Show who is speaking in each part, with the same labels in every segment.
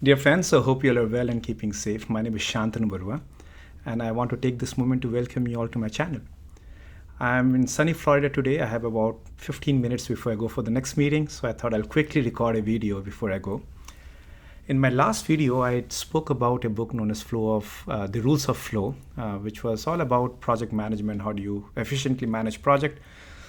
Speaker 1: Dear friends, I hope you all are well and keeping safe. My name is Shantanu Barua, and I want to take this moment to welcome you all to my channel. I'm in sunny Florida today. I have about 15 minutes before I go for the next meeting, so I thought I'll quickly record a video before I go. In my last video, I spoke about a book known as The Rules of Flow, which was all about project management. How do you efficiently manage project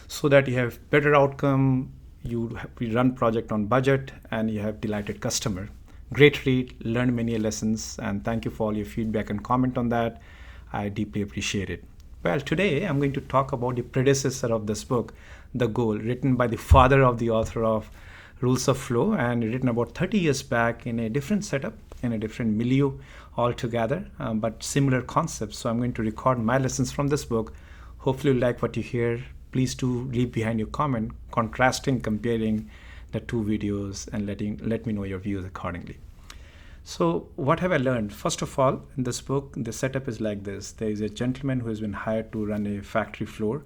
Speaker 1: so that you have better outcome, you run project on budget, and you have delighted customer. Great read, learned many lessons, and thank you for all your feedback and comment on that. I deeply appreciate it. Well, today I'm going to talk about the predecessor of this book, The Goal, written by the father of the author of Rules of Flow and written about 30 years back in a different setup, in a different milieu altogether, but similar concepts. So I'm going to record my lessons from this book. Hopefully you like what you hear. Please do leave behind your comment, contrasting, comparing the two videos and let me know your views accordingly. So what have I learned? First of all, in this book, the setup is like this. There is a gentleman who has been hired to run a factory floor.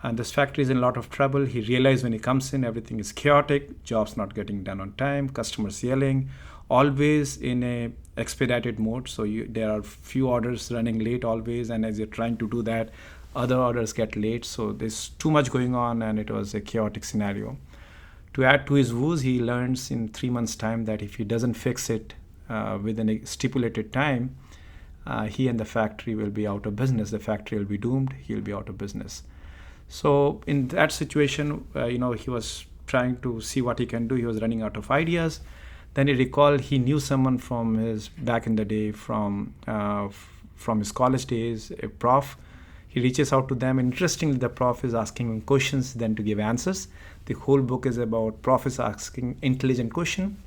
Speaker 1: And this factory is in a lot of trouble. He realized when he comes in, everything is chaotic, jobs not getting done on time, customers yelling, always in a expedited mode. So there are few orders running late always. And as you're trying to do that, other orders get late. So there's too much going on and it was a chaotic scenario. To add to his woes, he learns in 3 months' time that if he doesn't fix it within a stipulated time, he and the factory will be out of business. The factory will be doomed. He'll be out of business. So in that situation, he was trying to see what he can do. He was running out of ideas. Then he recalled he knew someone from his back in the day from his college days, a prof. He reaches out to them. Interestingly, the prof is asking him questions then to give answers. The whole book is about prof is asking intelligent question,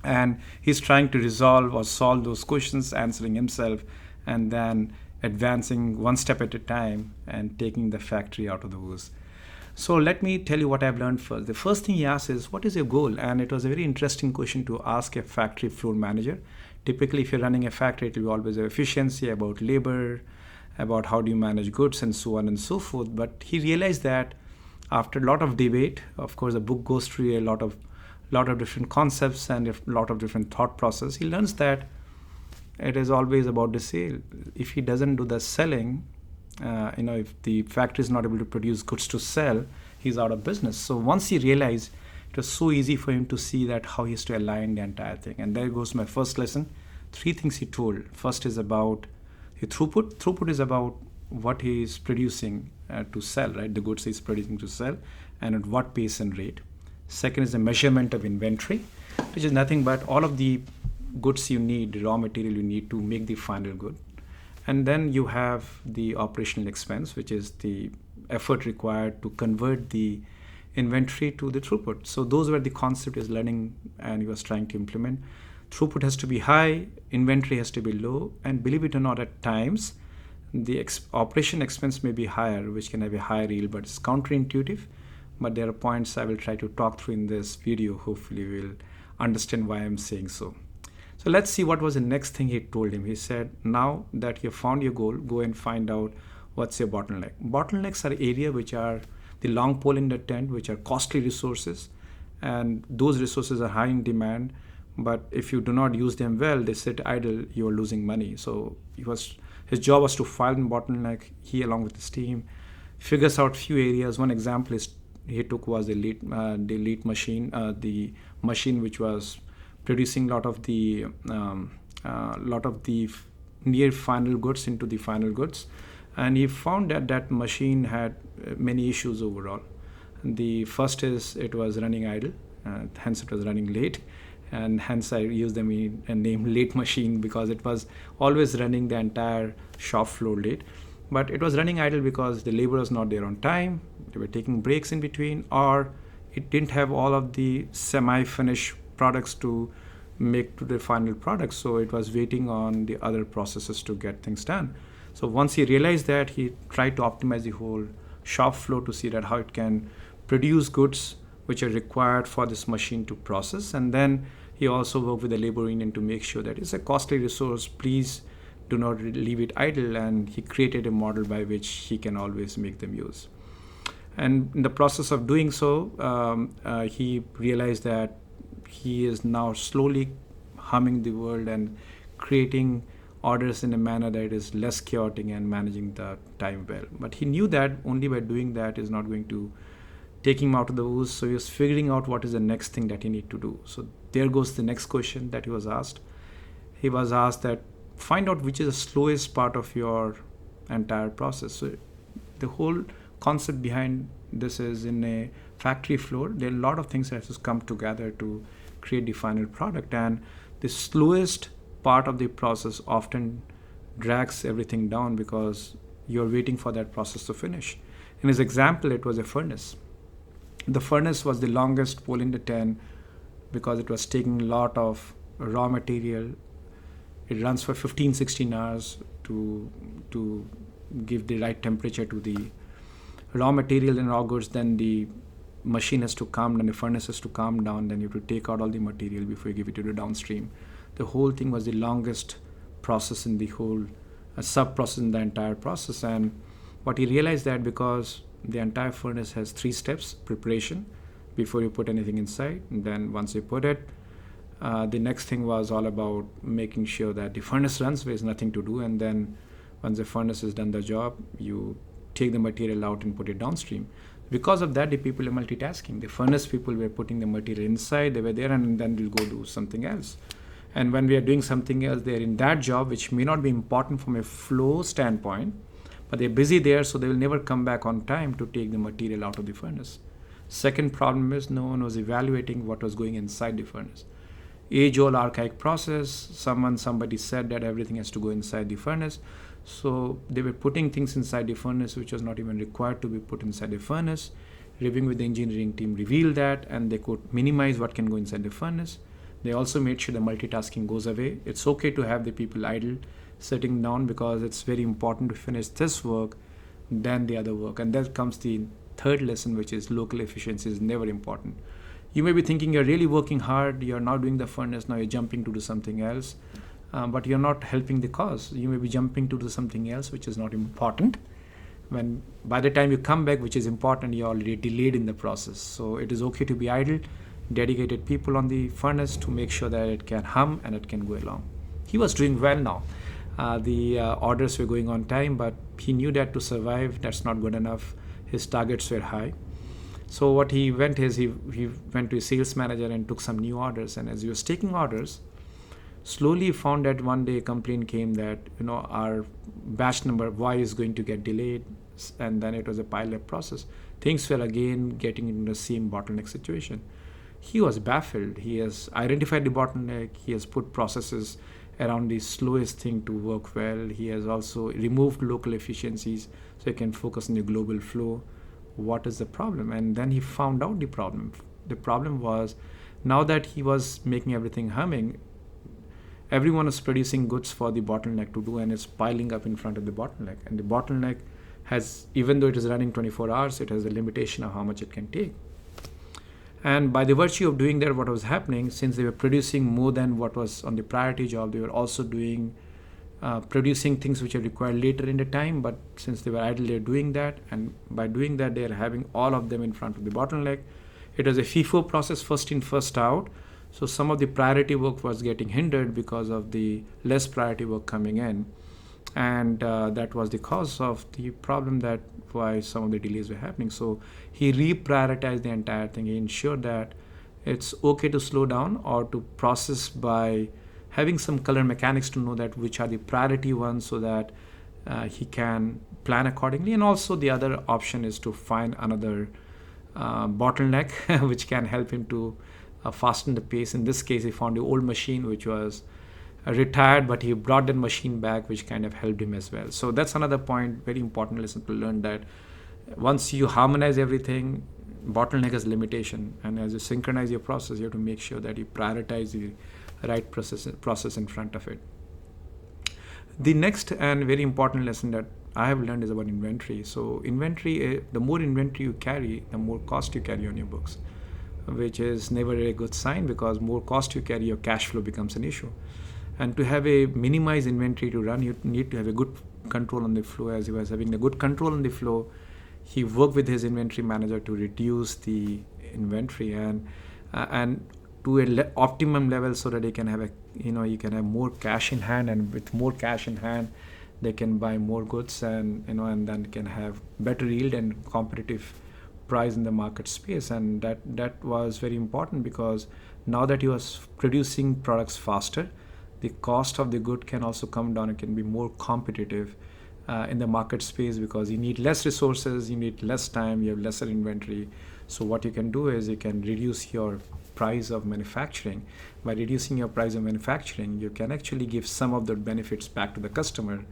Speaker 1: and he's trying to resolve or solve those questions, answering himself, and then advancing one step at a time and taking the factory out of the woods. So let me tell you what I've learned first. The first thing he asks is, what is your goal? And it was a very interesting question to ask a factory floor manager. Typically, if you're running a factory, it will be always efficiency, about labor, about how do you manage goods, and so on and so forth. But he realized that after a lot of debate, of course, the book goes through a lot of different concepts and a lot of different thought process. He learns that it is always about the sale. If he doesn't do the selling, if the factory is not able to produce goods to sell, he's out of business. So once he realized, it was so easy for him to see that how he has to align the entire thing. And there goes my first lesson. 3 things he told. First is about the throughput. Throughput is about what he is producing to sell, right? The goods he's producing to sell, and at what pace and rate. Second is the measurement of inventory, which is nothing but all of the goods you need, the raw material you need to make the final good. And then you have the operational expense, which is the effort required to convert the inventory to the throughput. So those were the concept is learning and he was trying to implement. Throughput has to be high, inventory has to be low, and believe it or not, at times the operation expense may be higher, which can have a higher yield, but it's counterintuitive. But there are points I will try to talk through in this video. Hopefully you will understand why I'm saying so. So let's see what was the next thing he told him. He said, now that you found your goal, go and find out what's your bottleneck. Bottlenecks are areas which are the long pole in the tent, which are costly resources. And those resources are high in demand. But if you do not use them well, they sit idle, you're losing money. So his job was to find bottleneck. He, along with his team, figures out few areas. One example he took was the lead machine, the machine which was producing lot of the near final goods into the final goods, and he found that machine had many issues overall. The first is it was running idle, hence it was running late, and hence I used the name late machine because it was always running the entire shop floor late. But it was running idle because the labor was not there on time, they were taking breaks in between, or it didn't have all of the semi-finished products to make to the final product, so it was waiting on the other processes to get things done. So once he realized that, he tried to optimize the whole shop floor to see that how it can produce goods which are required for this machine to process. And then he also worked with the labor union to make sure that it's a costly resource, please do not leave it idle, and he created a model by which he can always make them use. And in the process of doing so, he realized that he is now slowly humming the world and creating orders in a manner that is less chaotic and managing the time well. But he knew that only by doing that is not going to take him out of the woods. So he was figuring out what is the next thing that he need to do. So there goes the next question that he was asked. He was asked that find out which is the slowest part of your entire process. So the whole concept behind this is in a factory floor, there are a lot of things that has come together to create the final product, and the slowest part of the process often drags everything down because you're waiting for that process to finish. In his example, it was a furnace. The furnace was the longest pole in the tent because it was taking a lot of raw material. It runs for 15-16 hours to give the right temperature to the raw material and raw goods. Then the machine has to calm down, the furnace has to calm down, then you have to take out all the material before you give it to the downstream. The whole thing was the longest process in the whole sub-process in the entire process. And what he realized that because the entire furnace has 3 steps: preparation before you put anything inside, and then once you put it, the next thing was all about making sure that the furnace runs, there is nothing to do, and then once the furnace has done the job, you take the material out and put it downstream. Because of that, the people are multitasking. The furnace people were putting the material inside, they were there, and then we'll go do something else. And when we are doing something else, they're in that job, which may not be important from a flow standpoint, but they're busy there, so they will never come back on time to take the material out of the furnace. Second problem is no one was evaluating what was going inside the furnace. Age-old archaic process, somebody said that everything has to go inside the furnace. So they were putting things inside the furnace which was not even required to be put inside the furnace. Reviewing with the engineering team revealed that, and they could minimize what can go inside the furnace. They also made sure the multitasking goes away. It's okay to have the people idle, sitting down, because it's very important to finish this work, then the other work. And that comes the third lesson, which is local efficiency is never important. You may be thinking you're really working hard, you're now doing the furnace, now you're jumping to do something else, but you're not helping the cause. You may be jumping to do something else which is not important. When by the time you come back, which is important, you're already delayed in the process. So it is okay to be idle, dedicated people on the furnace to make sure that it can hum and it can go along. He was doing well now. The orders were going on time, but he knew that to survive, that's not good enough. His targets were high. So what he went is he went to his sales manager and took some new orders. And as he was taking orders, slowly he found that one day a complaint came that, our batch number Y is going to get delayed. And then it was a pile-up process. Things were again getting into the same bottleneck situation. He was baffled. He has identified the bottleneck. He has put processes around the slowest thing to work well. He has also removed local efficiencies so he can focus on the global flow. What is the problem? And then he found out the problem. The problem was, now that he was making everything humming, everyone is producing goods for the bottleneck to do, and it's piling up in front of the bottleneck. And the bottleneck has, even though it is running 24 hours, it has a limitation of how much it can take. And by the virtue of doing that, what was happening, since they were producing more than what was on the priority job, they were also producing things which are required later in the time. But since they were idle, they're doing that. And by doing that, they're having all of them in front of the bottleneck. It was a FIFO process, first in, first out. So some of the priority work was getting hindered because of the less priority work coming in. And that was the cause of the problem, that why some of the delays were happening. So he reprioritized the entire thing. He ensured that it's okay to slow down or to process by having some color mechanics to know that which are the priority ones, so that he can plan accordingly. And also the other option is to find another bottleneck which can help him to fasten the pace. In this case, he found the old machine which was retired, but he brought that machine back, which kind of helped him as well. So that's another point, very important lesson to learn, that once you harmonize everything, bottleneck has limitation, and as you synchronize your process, you have to make sure that you prioritize the right process in front of it. The next and very important lesson that I have learned is about inventory. So inventory, the more inventory you carry, the more cost you carry on your books, which is never a good sign, because more cost you carry, your cash flow becomes an issue. And to have a minimized inventory to run, you need to have a good control on the flow. As he was having a good control on the flow, he worked with his inventory manager to reduce the inventory and to an optimum level, so that he can have a you can have more cash in hand, and with more cash in hand they can buy more goods, and then can have better yield and competitive price in the market space. And that was very important, because now that you are producing products faster, the cost of the good can also come down. It can be more competitive in the market space, because you need less resources, you need less time, you have lesser inventory. So what you can do is you can reduce your price of manufacturing. By reducing your price of manufacturing, you can actually give some of the benefits back to the customer,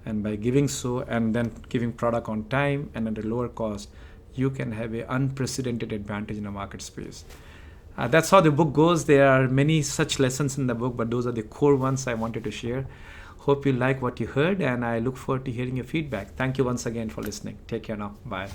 Speaker 1: and by giving so, and then giving product on time and at a lower cost, you can have an unprecedented advantage in the market space. That's how the book goes. There are many such lessons in the book, but those are the core ones I wanted to share. Hope you like what you heard, and I look forward to hearing your feedback. Thank you once again for listening. Take care now. Bye.